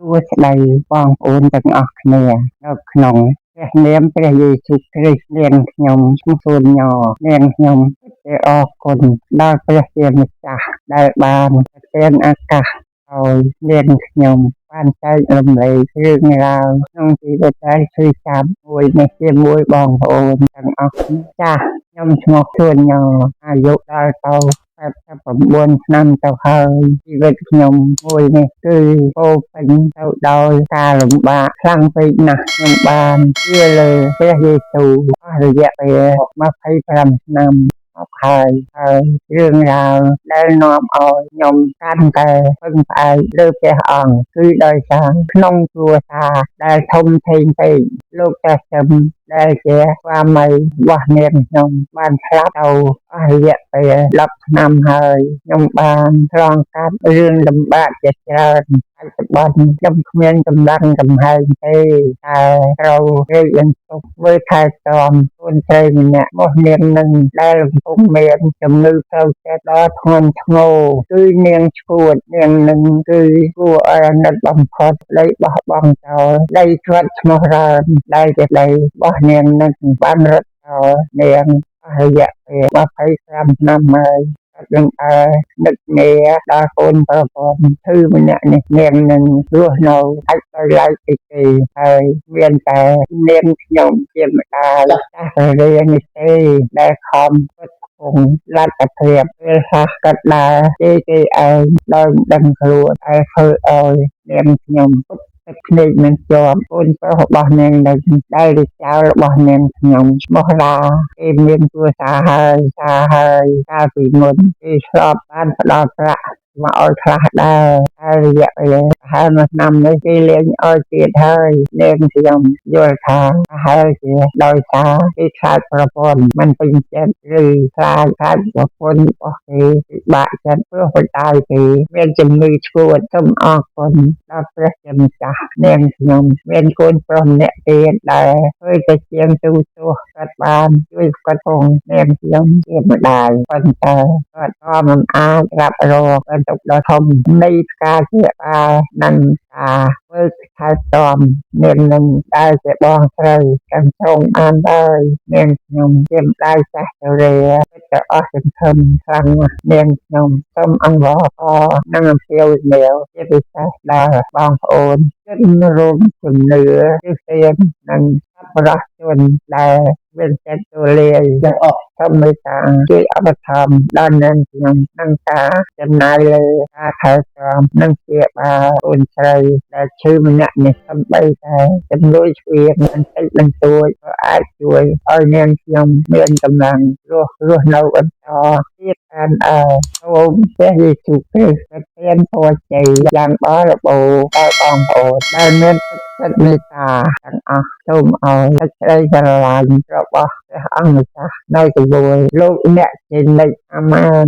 សួស្តីបងប្អូនទាំងអស់គ្នានៅក្នុងព្រះនាមព្រះយេស៊ូវគ្រីស្ទនាងខ្ញុំឈ្មោះសួនញ៉នាងខ្ញុំសូមអរគុណដល់ព្រះជាម្ចាស់ដែលបានប្រទានឱកាសឲ្យនាងខ្ញុំបានចែករំលែករឿងរ៉ាវក្នុងជីវិតដែលគឺចាំមួយនេះជាមួយបងប្អូនទាំងអស់គ្នាចាស់ខ្ញុំឈ្មោះសួនញ៉អាយុដល់ទៅ89ឆ្នាំទៅហើយជីវិតខ្ញុំមួយនេះគឺពោរពេញទៅដោយការលំបាកខ្លាំងពេកណាស់ខ្ញុំបានជឿលើព្រះយេស៊ូវអស់រយៈពេល25ឆ្នាំមកហើយរឿងរ៉ាវដែលនាំឲ្យខ្ញុំកាន់តែពឹងផ្អែកលើព្រះអង្គគឺដោយសារក្នុងគ្រួសារដែលធំធេងពេកលោកតាចឹមដែលជាស្វាមីរបស់នាងខ្ញុំបានស្លាប់ទៅអស់រយៈពេល10ឆ្នាំហើយខ្ញុំបានឆ្លងកាត់រឿងលំបាកជាច្រើនបច្ចុប្បន្នខ្ញុំគ្មានកម្លាំងកំហែងទេតែត្រូវរេកអន្ទុកធ្វើថែទាំកូនស្រីម្នាក់របស់នាងនឹងដែលកំពុងមានជំងឺផ្លូវចិត្តដ៏ធ្ងន់ធ្ងរគឺនាងឈួតនាងនឹងគឺគួរឲ្យអាណិតបំផុតដីបោះបង់ចោលដីគាត់ឈ្មោះរើនដែលជាដីរបស់នាងនឹងបានរត់ចោលនាងអស់រយៈពេល25ឆ្នាំហើយនឹងនឹកនាដល់កូនប្រពន្ធគឺម្នាក់នេះនាងនឹងរស់នៅអាចទៅឡែកពីគេហើយមានតែនាងខ្ញុំជាម្ដាយចាស់រានេះទេដែលខំគង់លទ្ធភាពពេលខ្លះកាត់ដើរគេឯងដោយមិនដឹងខ្លួនតែធ្វើឲ្យនាងខ្ញុំទឹកភ្នែកនឹងជាប់កូនប្រុសរបស់នាងនៅដែលជាចៅរបស់នាងខ្ញុំឈ្មោះឡាគេមានគ្រួសារហើយកាលពីមុនគេធ្លាប់បានផ្ដល់ប្រាក់មកឲ្យខ្លះដែរហើយរយៈពេលប្រហែលមួយឆ្នាំនេះគេលែងឲ្យទៀតហើយនាងខ្ញុំយល់ថាប្រហែលជាដោយសារគេខ្លាចប្រពន្ធមិនពេញចិត្តឬខ្លាចប្រពន្ធរបស់គេពិបាកចិត្តព្រោះបណ្ដាលគេមានជំងឺឈួតសូមអរគុណដល់ព្រះជាម្ចាស់នាងខ្ញុំមានកូនប្រុសម្នាក់ទៀតដែលធ្វើតែជាងទូគាត់បានជួយគាត់ផងនាងខ្ញុំជាម្ដាយប៉ុន្តែគាត់ក៏មិនអាចរាប់រកបានទុកដល់ធំនៃផ្កាជាបានិងការធ្វើខែតំនាងនឹងដែលជាបងស្រីទាំងចង់អានដែរនាងខ្ញុំជាម្ដាយចាស់ជរាតែអស់សង្ឃឹមខ្លាំងណាស់នាងខ្ញុំសូមអង្វរករនិងអំពាវនាវជាពិសេសដល់បងប្អូនជនរួមជំនឿគ្រីស្ទាននិងបរិសុទ្ធជនដែលមានចិត្តទូលាយទាំងអស់សូមមេត្តាជួយអបធម្មដល់នាងខ្ញុំនិងការចំណាយលើការថែទាំនិងព្យាបាលអូនស្រីដែលឈឺម្នាក់នេះសំបីតែជំនួយស្វៀងបន្តិចបន្តួចក៏អាចជួយឲ្យនាងខ្ញុំមានកម្លាំងរស់នៅបន្តទៀតបានសូមព្រះយេស៊ូវគ្រីស្ទប្រទានពរជ័យយ៉ាងបរិបូរណ៍ដល់បងប្អូនដែលមានចិត្តមេត្តាទាំងអស់សូមឲ្យសេចក្តីស្រឡាញ់របស់ព្រះអង្គម្ចាស់នៅជាមួយលោកអ្នកជានិច្ចអាម៉ែន